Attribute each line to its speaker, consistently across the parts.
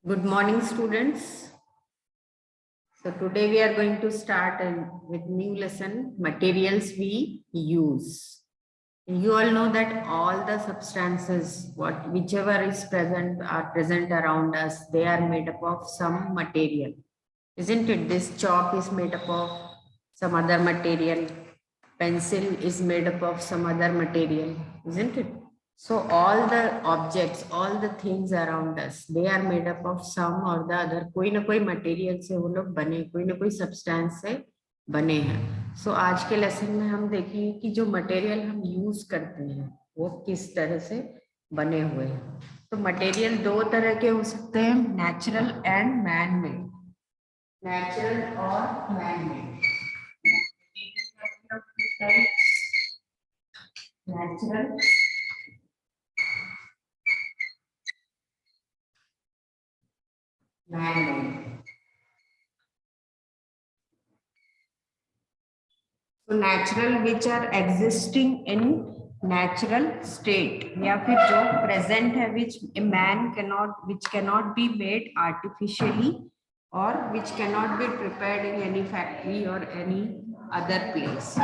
Speaker 1: Good morning, students. So today we are going to start with new lesson, materials we use. You all know that all the substances, whichever is present are present around us, they are made up of some material. Isn't it? This chalk is made up of some other material. Pencil is made up of some other material, isn't it? So all the objects, all the things around us, they are made up of some or the other. कोई ना कोई material से वो लोग बने, कोई ना कोई सब्सटेंस से बने हैं. सो आज के लेसन में हम देखेंगे कि जो मटेरियल हम यूज करते हैं वो किस तरह से बने हुए हैं. तो मटेरियल दो तरह के हो सकते हैं, natural and man made. Natural और man made. Natural man-made. So natural which are existing in natural state या फिर जो present है which a man cannot be made artificially or which cannot be prepared in any factory or any other place.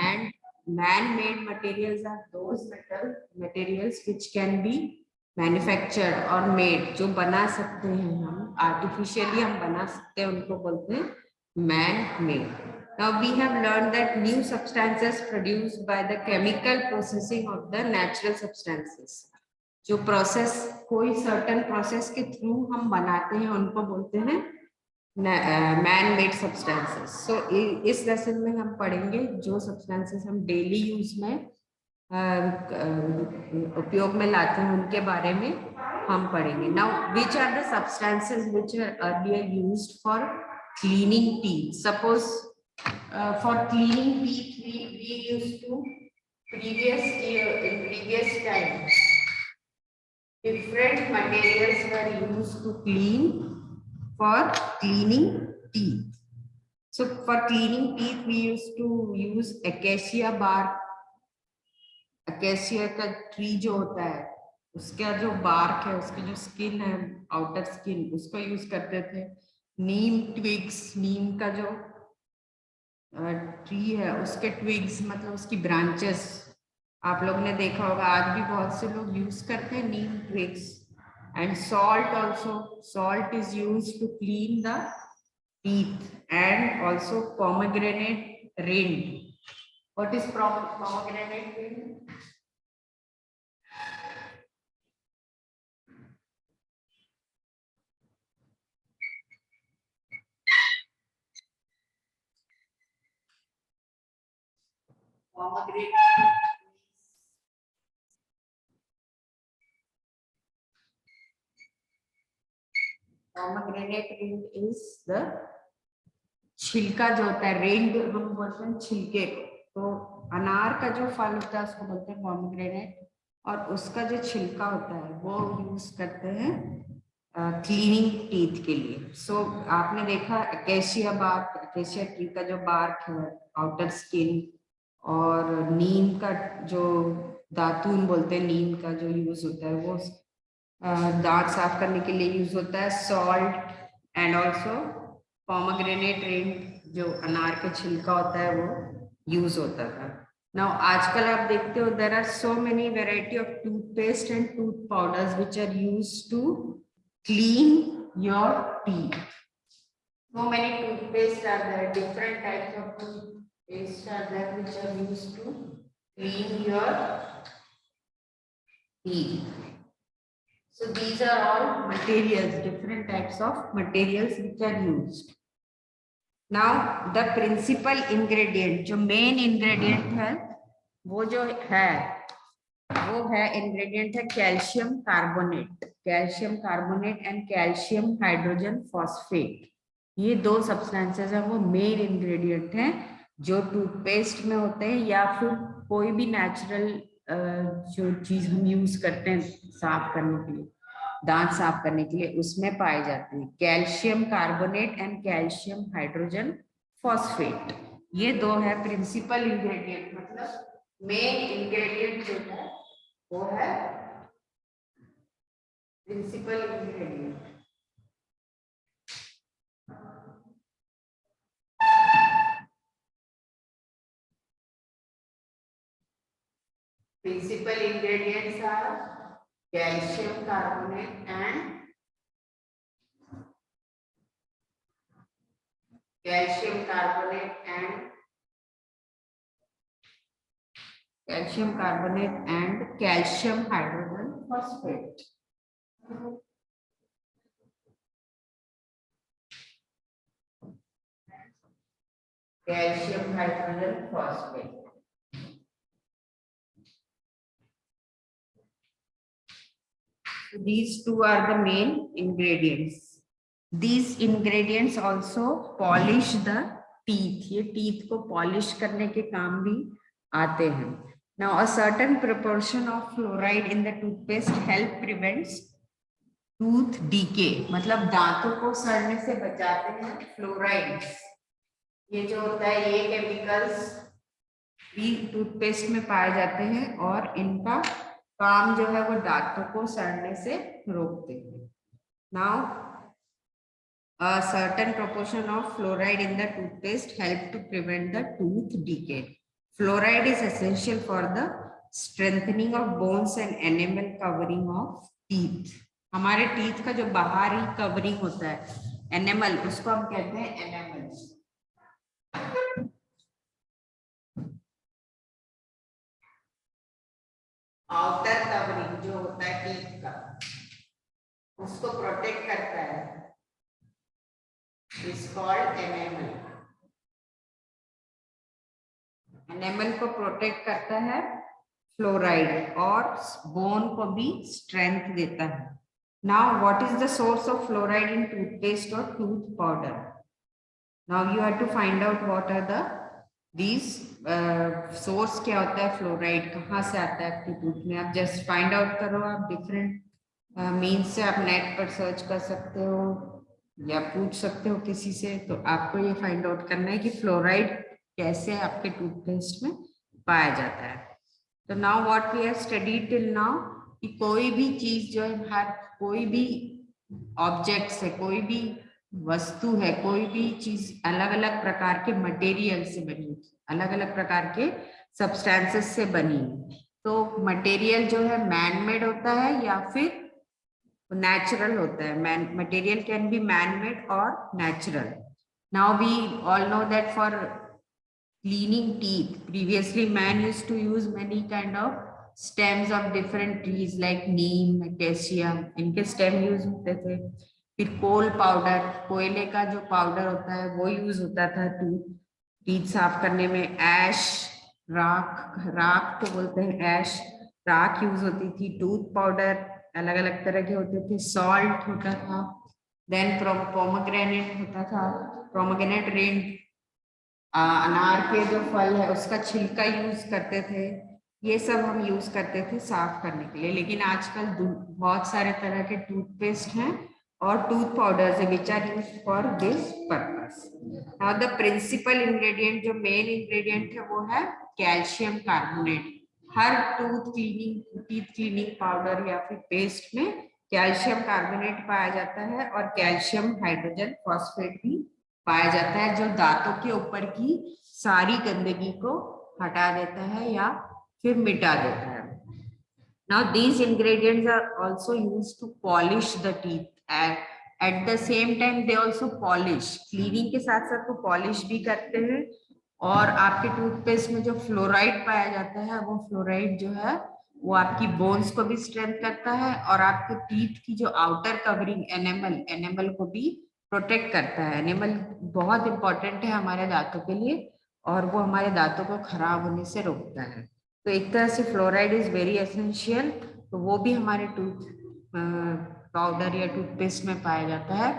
Speaker 1: And man-made materials are those materials which can be manufactured और made, जो बना सकते हैं हम artificially, हम बना सकते हैं, उनको बोलते हैं man made. Now we have learn that new substances produced by the chemical processing of the natural substances. जो प्रोसेस, कोई सर्टेन प्रोसेस के थ्रू हम बनाते हैं, उनको बोलते हैं मैन मेड सब्सटेंसेस. सो इस लेसन में हम पढ़ेंगे जो सब्सटेंसेस हम डेली यूज में उपयोग में लाते हैं, उनके बारे में हम पढ़ेंगे. Now which are the substances which are earlier used for cleaning teeth. Suppose for cleaning teeth we used to in previous time different materials were used to clean for cleaning teeth. So for cleaning teeth we used to use acacia bark. Acacia का tree जो होता है, उसका जो bark है, उसकी जो skin है, आउटर स्किन, उसको यूज करते थे. नीम ट्विग्स, नीम का जो ट्री है, उसके ट्विग्स मतलब उसकी ब्रांचेस आप लोग ने देखा होगा, आज भी बहुत से लोग यूज करते हैं neem twigs. And salt also, salt is use to clean the teeth. And also pomegranate rind. What is pomegranate rind? Pomegranate rind is the छिलका जो होता है. रिंड हम बोलते हैं छिलके को. तो अनार का जो फल होता है उसको बोलते हैं पोमेग्रेनेट, और उसका जो छिलका होता है वो यूज करते हैं क्लीनिंग टीथ के लिए. सो आपने देखा अकेशिया बार्क, अकेशिया ट्री का जो बार्क है, आउटर स्किन, और नीम का जो दातून बोलते हैं, नीम का जो यूज होता है वो दांत साफ करने के लिए यूज होता है. Salt and also pomegranate rind जो अनार के छिलका होता है वो यूज होता था. नाउ आजकल आप देखते हो there are so many variety of toothpaste and tooth powders which are used to clean your teeth. So many toothpaste are there, different types of toothpaste are there which are used to clean your teeth. So these are all materials, different types of materials which are used. Now the principal ingredient, जो main ingredient है, वो जो है वो है ingredient है calcium carbonate. Calcium carbonate and calcium hydrogen phosphate, ये दो सब्सटेंसेस है, वो मेन इंग्रेडिएंट हैं जो टूथपेस्ट में होते हैं या फिर कोई भी नेचुरल जो चीज हम यूज करते हैं साफ करने के लिए, दांत साफ करने के लिए, उसमें पाए जाते हैं. Calcium carbonate and calcium hydrogen phosphate, ये दो है प्रिंसिपल इंग्रेडिएंट. मतलब मेन इंग्रेडिएंट जो है वो है principal ingredient. Principal ingredients are calcium carbonate and calcium hydrogen phosphate. Calcium hydrogen phosphate. These two are the main ingredients. These ingredients also polish the teeth. ये teeth को polish करने के काम भी आते हैं. Now a certain proportion of fluoride in the toothpaste help prevents tooth decay. मतलब दांतों को सड़ने से बचाते हैं फ्लोराइड्स. ये जो होता है ये केमिकल्स भी टूथपेस्ट में पाए जाते हैं और इनका काम जो है वो दांतों को सड़ने से रोकते हैं. Now a certain proportion of fluoride in the toothpaste help to prevent the tooth decay. Fluoride is essential for the strengthening of bones and enamel covering of teeth. हमारे टीथ का जो बाहरी कवरिंग होता है एनेमल, उसको हम कहते हैं एनेमल. आउटर कवरिंग जो होता है टीथ का, उसको प्रोटेक्ट करता है, is called enamel. एनेमल को प्रोटेक्ट करता है फ्लोराइड और बोन को भी स्ट्रेंथ देता है. Now what is the source of fluoride in toothpaste or tooth powder? Now you have to find out what are the these source क्या होता है फ्लोराइड, कहाँ से आता है आपकी टूथ में. आप जस्ट फाइंड आउट करो. आप डिफरेंट मीन्स से आप नेट पर सर्च कर सकते हो या पूछ सकते हो किसी से. तो आपको ये फाइंड आउट करना है कि फ्लोराइड कैसे आपके टूथपेस्ट में पाया जाता है. तो now what we have studied till now कि कोई भी चीज जो है, हर कोई भी ऑब्जेक्ट्स है, कोई भी वस्तु है, कोई भी चीज अलग अलग प्रकार के मटेरियल से बनी, अलग अलग प्रकार के सब्सटेंसेस से बनी. तो मटेरियल जो है मैन मेड होता है या फिर नेचुरल होता है. Material can be man made और natural. Now we all know that for cleaning teeth, previously man used to use many kind of stems of different trees like neem, acacia. इनके stem use होते थे. फिर कोल powder, कोयले का जो powder होता है वो यूज होता था टीथ साफ करने में. ऐश, राख को बोलते हैं ऐश, राख यूज होती थी. टूथ पाउडर अलग अलग तरह के होते थे. सॉल्ट होता था. देन पोमोग्रेनेट होता था. पोमोग्रेनेट रेंज, अनार के जो फल है उसका छिलका यूज करते थे. ये सब हम यूज करते थे साफ करने के लिए. लेकिन आजकल बहुत सारे तरह के टूथपेस्ट हैं और टूथ पाउडर्स है which are use for this purpose. Now the principal ingredient, जो मेन इंग्रेडिएंट है वो है कैल्शियम कार्बोनेट. हर टीथ क्लीनिंग पाउडर या फिर पेस्ट में कैल्शियम कार्बोनेट पाया जाता है और कैल्शियम हाइड्रोजन फॉस्फेट भी पाया जाता है, जो दांतों के ऊपर की सारी गंदगी को हटा देता है या फिर मिटा देता है. Now these ingredients are also used to polish the teeth and at the same time they also polish. Cleaning के साथ साथ वो polish भी करते हैं. और आपके टूथपेस्ट में जो फ्लोराइड पाया जाता है वो फ्लोराइड जो है वो आपकी बोन्स को भी स्ट्रेंथ करता है और आपके टीथ की जो आउटर कवरिंग एनेमल को भी प्रोटेक्ट करता है. एनिमल बहुत इंपॉर्टेंट है हमारे दांतों के लिए और वो हमारे दांतों को खराब होने से रोकता है. तो एक तरह से फ्लोराइड इज वेरी एसेंशियल. तो वो भी हमारे टूथ पाउडर या टूथपेस्ट में पाया जाता है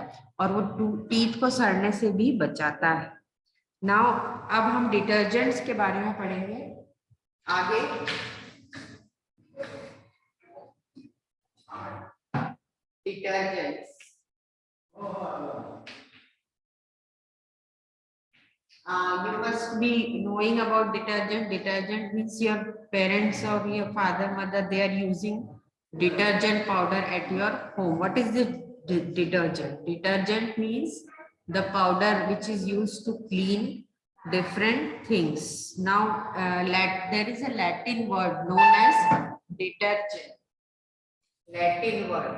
Speaker 1: और वो टीथ को सड़ने से भी बचाता है. नाउ अब हम डिटर्जेंट्स के बारे में पढ़ेंगे आगे. Detergents, you must be knowing about detergent. Detergent means your parents or your father, mother, they are using detergent powder at your home. What is the detergent? Detergent means the powder which is used to clean different things. Now, there is a Latin word known as detergent. Latin word.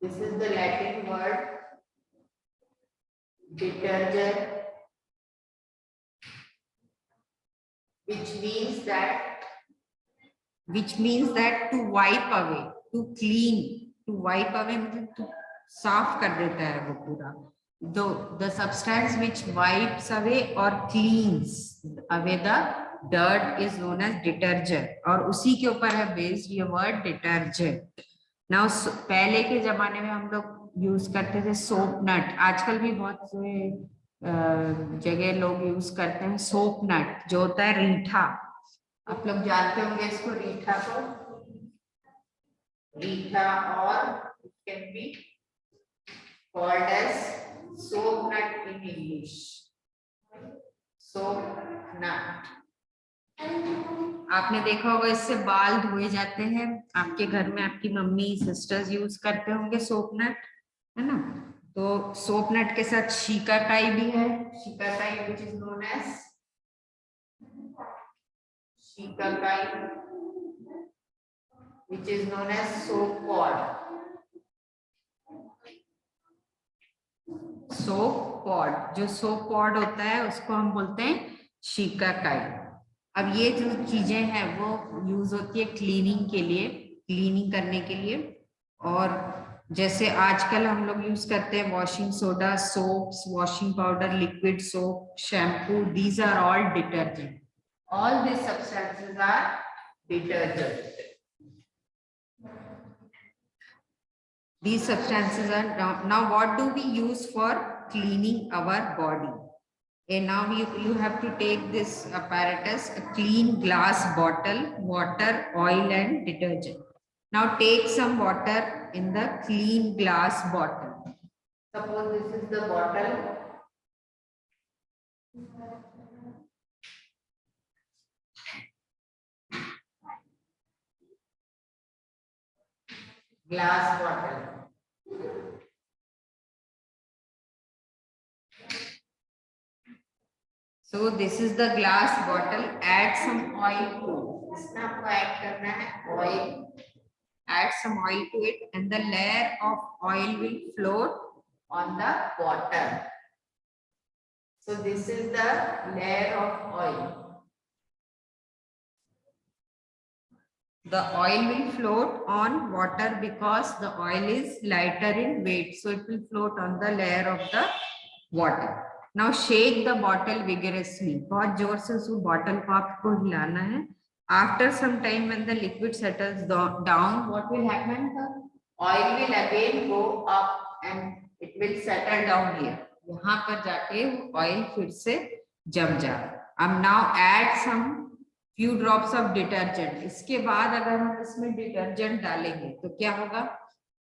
Speaker 1: This is the Latin word detergent, which means that to wipe away, to clean, to wipe away मतलब to साफ कर देता है वो पूरा. The substance which wipes away or cleans away the dirt is known as detergent. और उसी के ऊपर है based ये word detergent. Now पहले के जमाने में हम लोग यूज करते थे सोप नट. आजकल भी बहुत से जगह लोग यूज करते हैं सोप नट, जो होता है रीठा. आप लोग जानते होंगे इसको, रीठा को. रीठा और it can be called as soap nut in English. soap nut. आपने देखा होगा इससे बाल धोए जाते हैं. आपके घर में आपकी मम्मी सिस्टर्स यूज करते होंगे सोप नट, है ना. तो सोप नट के साथ शिकाकाई भी है. Shikakai which is known as shikakai, which is known as soap pod. Soap pod, जो सोप पॉड होता है उसको हम बोलते हैं शिकाकाई. अब ये जो चीजें हैं वो यूज होती है क्लीनिंग के लिए, क्लीनिंग करने के लिए. और जैसे आजकल हम लोग यूज करते हैं washing soda, soaps, washing powder, liquid soap, shampoo, these are all detergent. All this substances are detergent. These substances are now what do we use for cleaning our body? And now you have to take this apparatus, a clean glass bottle, water, oil and detergent. Now take some water in the clean glass bottle. Suppose this is the bottle. Glass bottle. So this is the glass bottle. Add some oil to it. इसमें आपको add करना है oil. Add some oil to it, and the layer of oil will float on the water. So this is the layer of oil. The oil will float on water because the oil is lighter in weight, so it will float on the layer of the water. Now shake the bottle vigorously. बहुत जोर से उस bottle को आपको हिलाना है. After some time, when the liquid settles down, what will happen? The oil will again go up and it will settle down here. यहाँ पर जाके oil फिर से जम जाए. Now add some few drops of detergent. इसके बाद अगर हम इसमें detergent डालेंगे तो क्या होगा?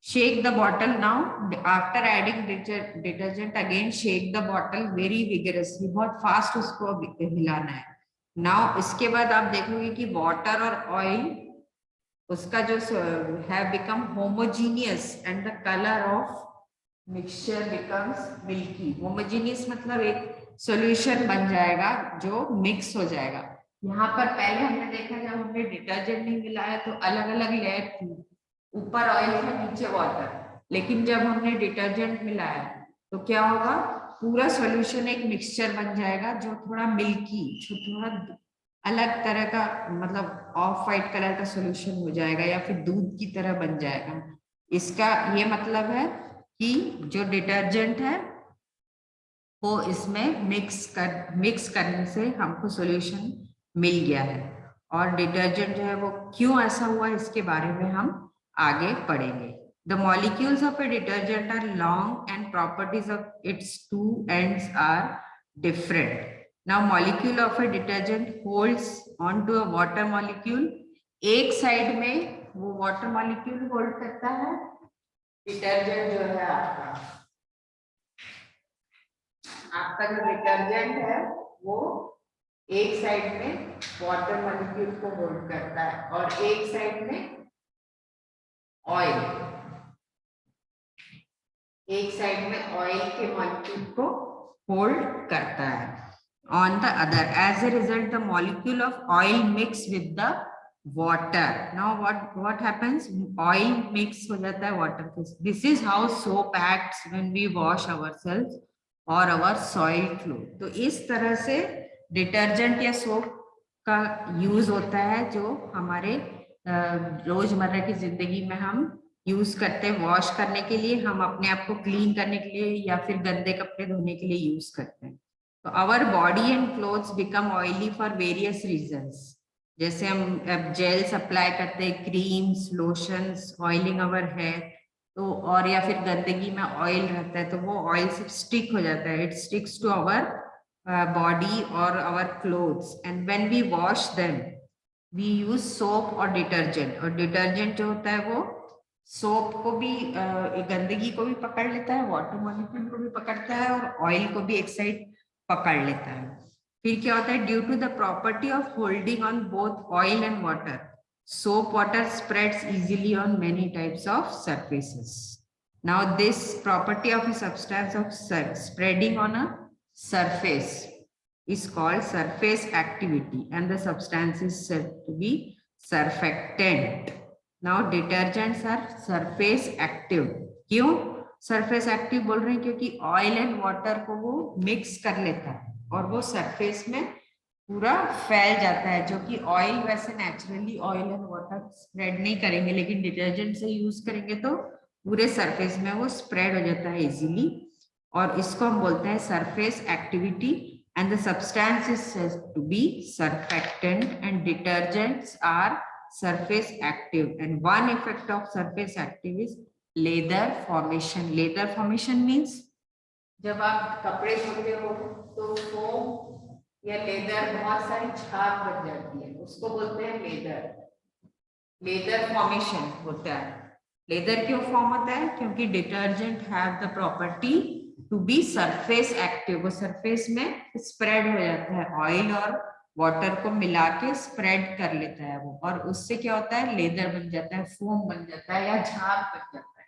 Speaker 1: Shake the bottle now. After adding detergent, again shake the bottle very vigorously. बहुत fast उसको हिलाना है. Now इसके बाद आप देखोगे कि water और oil उसका जो have become homogeneous and the color of mixture becomes milky. Homogeneous मतलब एक solution बन जाएगा जो mix हो जाएगा. यहाँ पर पहले हमने देखा जब हमने डिटर्जेंट नहीं मिलाया तो अलग अलग लेयर थी, ऊपर ऑयल था नीचे वाटर. लेकिन जब हमने डिटर्जेंट मिलाया तो क्या होगा? पूरा सॉल्यूशन एक मिक्सचर बन जाएगा जो थोड़ा मिल्की, जो थोड़ा अलग तरह का, मतलब ऑफ वाइट कलर का सॉल्यूशन हो जाएगा या फिर दूध की तरह बन जाएगा. इसका ये मतलब है कि जो डिटर्जेंट है वो इसमें मिक्स करने से हमको सॉल्यूशन मिल गया है. और डिटर्जेंट जो है वो क्यों ऐसा हुआ इसके बारे में हम आगे पढ़ेंगे. The molecules of a detergent are long and properties of its two ends are different. Now molecule of a detergent holds onto a water molecule. एक साइड में वो वाटर मॉलिक्यूल होल्ड करता है. डिटर्जेंट जो है आपका जो डिटर्जेंट है वो एक साइड में वाटर मॉलिक्यूल को होल्ड करता है और एक साइड में ऑयल, एक साइड में ऑयल के मॉलिक्यूल को होल्ड करता है. on the other. As a result, the molecule of oil mix with the water. Now what happens? Oil mix हो जाता है water के. This is how soap acts when we wash ourselves or our soiled clothes. तो इस तरह से detergent या soap का यूज होता है जो हमारे रोजमर्रा की जिंदगी में हम यूज करते हैं. वॉश करने के लिए, हम अपने आप को क्लीन करने के लिए या फिर गंदे कपड़े धोने के लिए यूज करते हैं. तो our body and clothes become oily for various reasons. जैसे हम जेल्स अप्लाई करते हैं, creams, lotions, oiling our hair. तो और या फिर गंदगी में ऑयल रहता है तो वो ऑयल से स्टिक हो जाता है. It sticks to our body or our clothes, and when we wash them we use soap or detergent. और detergent जो होता है वो सोप को भी गंदगी को भी पकड़ लेता है, वाटर मॉलिक्यूल को भी पकड़ता है और ऑयल को भी एक साइड पकड़ लेता है. फिर क्या होता है? Due to the property of holding on both oil and water, soap water spreads easily on many types of surfaces. Now this property of a substance of spreading on a surface is called surface activity, and the substance is said to be surfactant. Now detergents are surface active. क्यों surface active बोल रहे हैं? क्योंकि oil and water को वो mix कर लेता है और वो सरफेस में पूरा फैल जाता है. जो कि ऑयल वैसे naturally oil and water spread नहीं करेंगे, लेकिन डिटर्जेंट से यूज करेंगे तो पूरे सरफेस में वो स्प्रेड हो जाता है इजीली. और इसको हम बोलते हैं surface activity. And the substance is said to be surfactant, and detergents are surface active, and one effect of surface active is leather formation. Leather formation means जब आप कपड़े धोते हो तो फोम या लेदर बहुत सारी छाप बन जाती है, उसको बोलते हैं लेदर. लेदर फॉर्मेशन होता है. लेदर क्यों फॉर्म होता है? क्योंकि detergent have the property to be surface active. वो सरफेस में स्प्रेड हो जाता है, ऑयल और वाटर को मिला के स्प्रेड कर लेता है वो, और उससे क्या होता है? लेदर बन जाता है, फोम बन जाता है या झाग बन जाता है.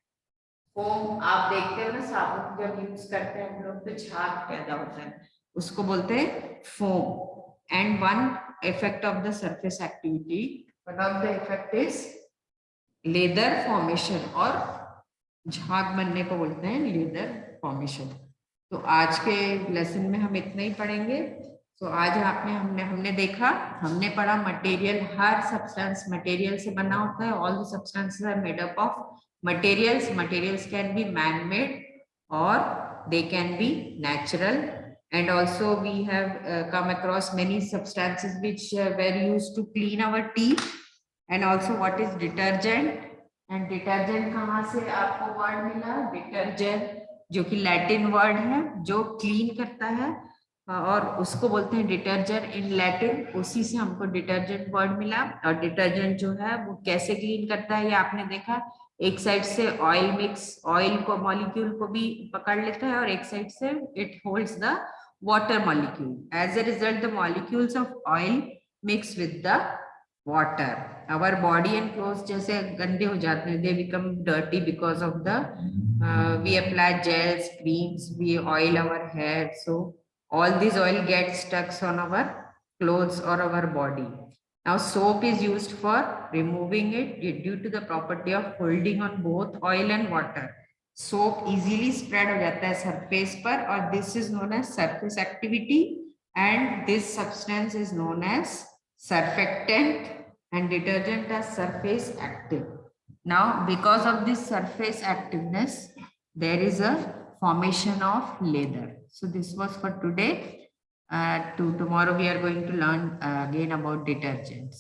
Speaker 1: फोम आप देखते हो ना, साबुन जब यूज करते हैं हम लोग तो झाग पैदा होता है, उसको बोलते हैं foam. And one effect of the surface activity, one of the effect is leather formation, और झाग बनने को बोलते हैं लेदर फॉर्मेशन. तो आज के लेसन में हम इतना ही पढ़ेंगे. तो आज हमने देखा, हमने पढ़ा मटेरियल. हर सब्सटेंस मटेरियल से बना होता है. All the substances are made up of materials. Materials can be man made और they can be natural. And also we have come across many substances which were used to clean our teeth. And also what is detergent? And detergent कहाँ से आपको word मिला? Detergent, जो कि Latin word है जो clean करता है, और उसको बोलते हैं डिटर्जेंट इन लैटिन. उसी से हमको डिटर्जेंट वर्ड मिला. और डिटर्जेंट जो है वो कैसे क्लीन करता है ये आपने देखा. एक साइड से ऑयल मिक्स, ऑयल को मॉलिक्यूल को भी पकड़ लेता है, और एक साइड से it holds the water molecule. As a result the molecules of oil mix with the water. Our body and clothes जैसे गंदे हो जाते हैं, they become dirty because of the we apply gels, creams, we oil our hair. So all this oil gets stuck on our clothes or our body. Now soap is used for removing it due to the property of holding on both oil and water. Soap easily spread हो जाता है surface पर, और this is known as surface activity, and this substance is known as surfactant, and detergent as surface active. Now because of this surface activeness there is a formation of leather. So this was for today. Tomorrow we are going to learn again about detergents.